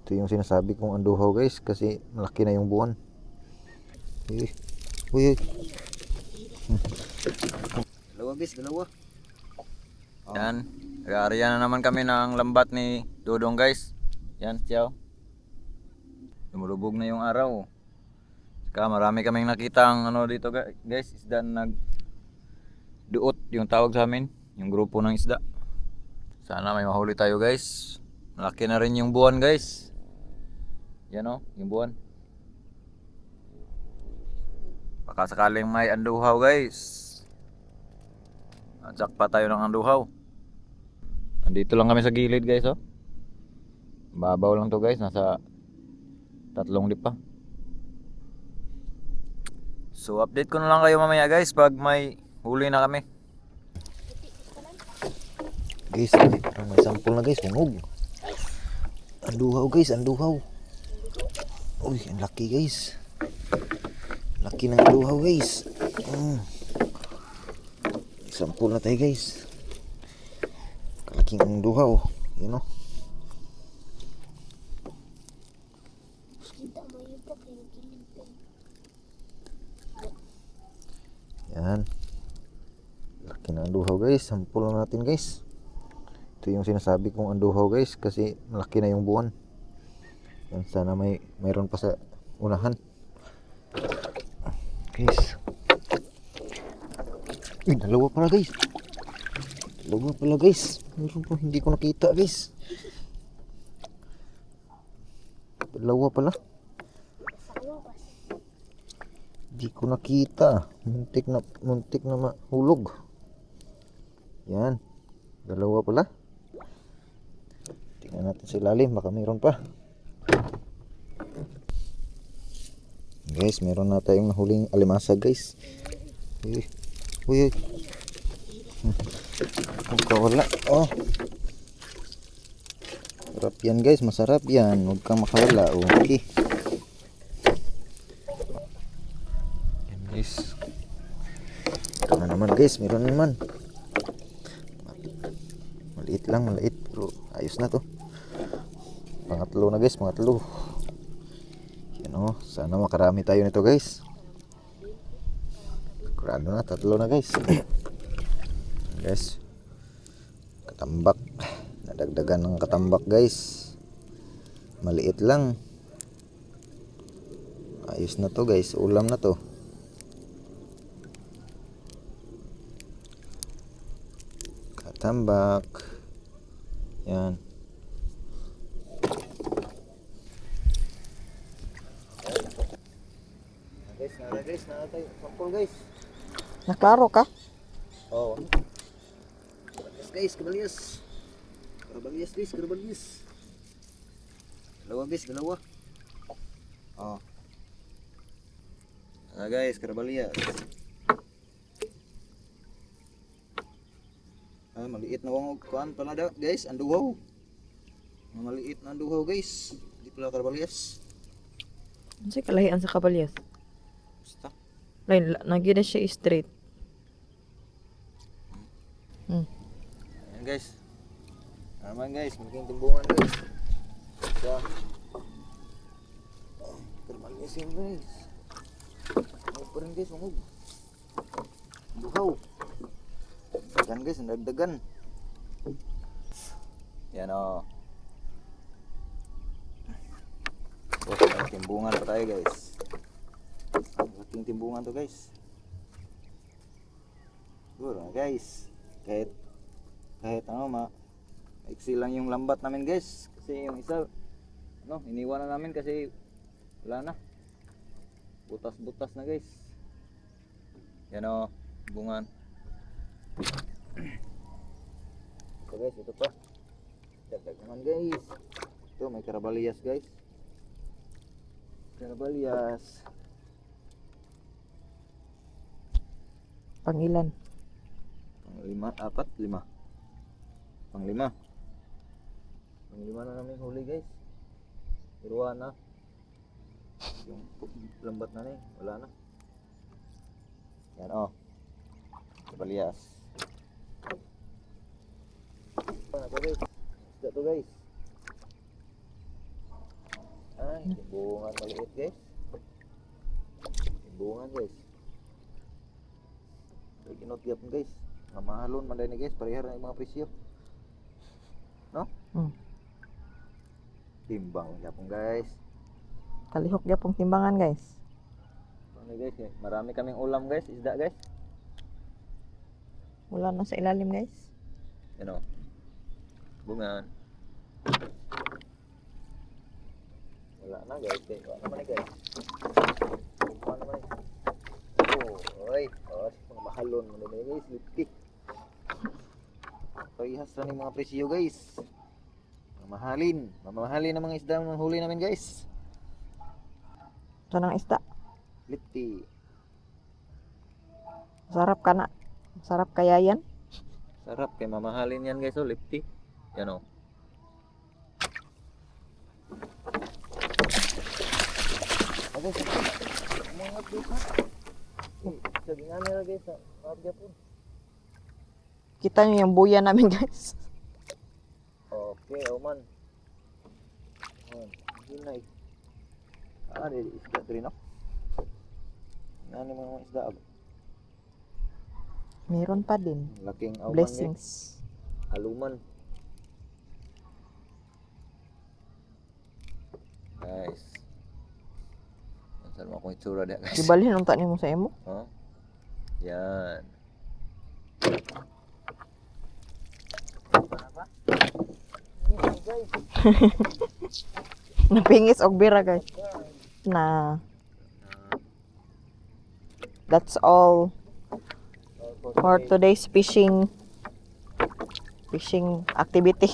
Ito yung sinasabi kong anduhaw guys, kasi malaki na yung buwan. Uy, uy, uy. Dalawa guys, dalawa. Yan, nag-aarya na naman kami ng lambat ni Dodong guys. Yan, siya. Lumulubog na yung araw. Saka marami kaming nakitang ano dito guys, isda na nagduot yung tawag sa amin, yung grupo ng isda. Sana may mahuli tayo guys. Malaki na rin yung buwan guys. Yan o, yung buwan. Baka sakaling may anduhaw guys. Atsak pa tayo ng anduhaw. Andito lang kami sa gilid guys oh. Babaw lang to guys, nasa 3 lip pa. So update ko na lang kayo mamaya guys pag may huli na kami. Guys, may sampol na guys, hungog. Anduhaw guys, anduhaw. Uy, ang laki guys. Laki ng anduhaw guys. Sampol na tayo guys. Kalaking anduhaw, you know. Yan. Laki ng anduhaw guys, sampol na natin guys. Ito yung sinasabi kong anduhaw guys, kasi malaki na yung buwan. Yan, sana mayroon pa sa unahan guys. Uy, dalawa pala guys. Dalawa pala guys. Mayroon po, hindi ko nakita guys. Dalawa pala. Hindi ko nakita. Muntik na mahulog. Yan. Dalawa pala. Tingnan natin sa ilalim, baka mayroon pa. Guys, meron na tayong nahuling alimasa guys. Uy, uy, uy. Wala. Oh. Sarap yan guys, masarap yan. Huwag kang makawala. Okay. Yan guys. Ito na naman guys, meron na naman. Maliit lang, maliit. Pero ayos na to. Pangatlo na guys, pangatlo. Yan o, sana makarami tayo nito guys. Kurado na, 3 na guys. Guys, katambak. Nadagdagan ng katambak guys. Maliit lang. Ayos na to guys, ulam na to. Katambak. Yan. Guys, nara tayo. Sampol guys. Naklaro ka? Oh. Guys, kabalyas. Kabalyas guys, kabalyas. Dalawa guys, dalawa. Oh. Guys, kabalyas. Maliit na wang kuan pala da, guys, anduhaw. Maliit na anduhaw guys. Di pala kabalyas. Ano siya kalahian sa kabalyas? Basta. Lain, nagina siya straight. Yan guys. Naman guys, malaking timbungan guys. Sa kabalyas yun guys. Ano pa rin guys, mangog. Anduhaw. Yan guys, nagdagan. Yan o. May timbungan pa tayo guys. Malaking timbungan to guys. Siguro guys, kahit ano maiksi lang yung lambat namin guys, kasi yung isa iniwan na namin kasi wala na, butas na guys. Yan o, timbungan. Ito guys, ito pa dagdag naman guys. Ito may karabalyas guys, karabalyas. Pangilan? Pang-5 Pang-5 na namin huli guys. Iruwa na. Yung lambat na wala na. Yan o. Kabalyas. Ito guys. Ito guys. Timbungan maliit guys. Timbungan guys. Lagi not gyapon guys. Mamahalon man dai ni guys, parehar na yung mga presyo. No? Hmm. Timbang gyapon guys. Kalihok gyapong timbangan guys. Ano guys, marami kaming ulam guys, isda guys. Wala na sa ilalim guys. Ano? Bungan. Wala na guys, wala naman eh guys. Wala naman eh. Oh, oy, mga mahalon mo na guys, lipik. Parehas na yung mga presyo guys. Mamahalin na mga isda ng huli namin guys. Ito ng isda. Lipti. Sarap ka na. Sarap kaya yan. Sarap kay mamahalin yan guys, oh, lipti. Yan oh. Okay, mga update ha. Sabi nga nila guys, update po. Kita nyo yung buya namin guys. Okay, Oman. Hinay. Di isda diri no? Nani mga isda ab. Meron pa din. Laking auman Blessings. Aluman. Guys. Saan mo akong itsura dia guys? Ibalhin ang tani mo sa imo. Oh. Yan. Napingis og bira guys. Na. That's all for today's fishing activity.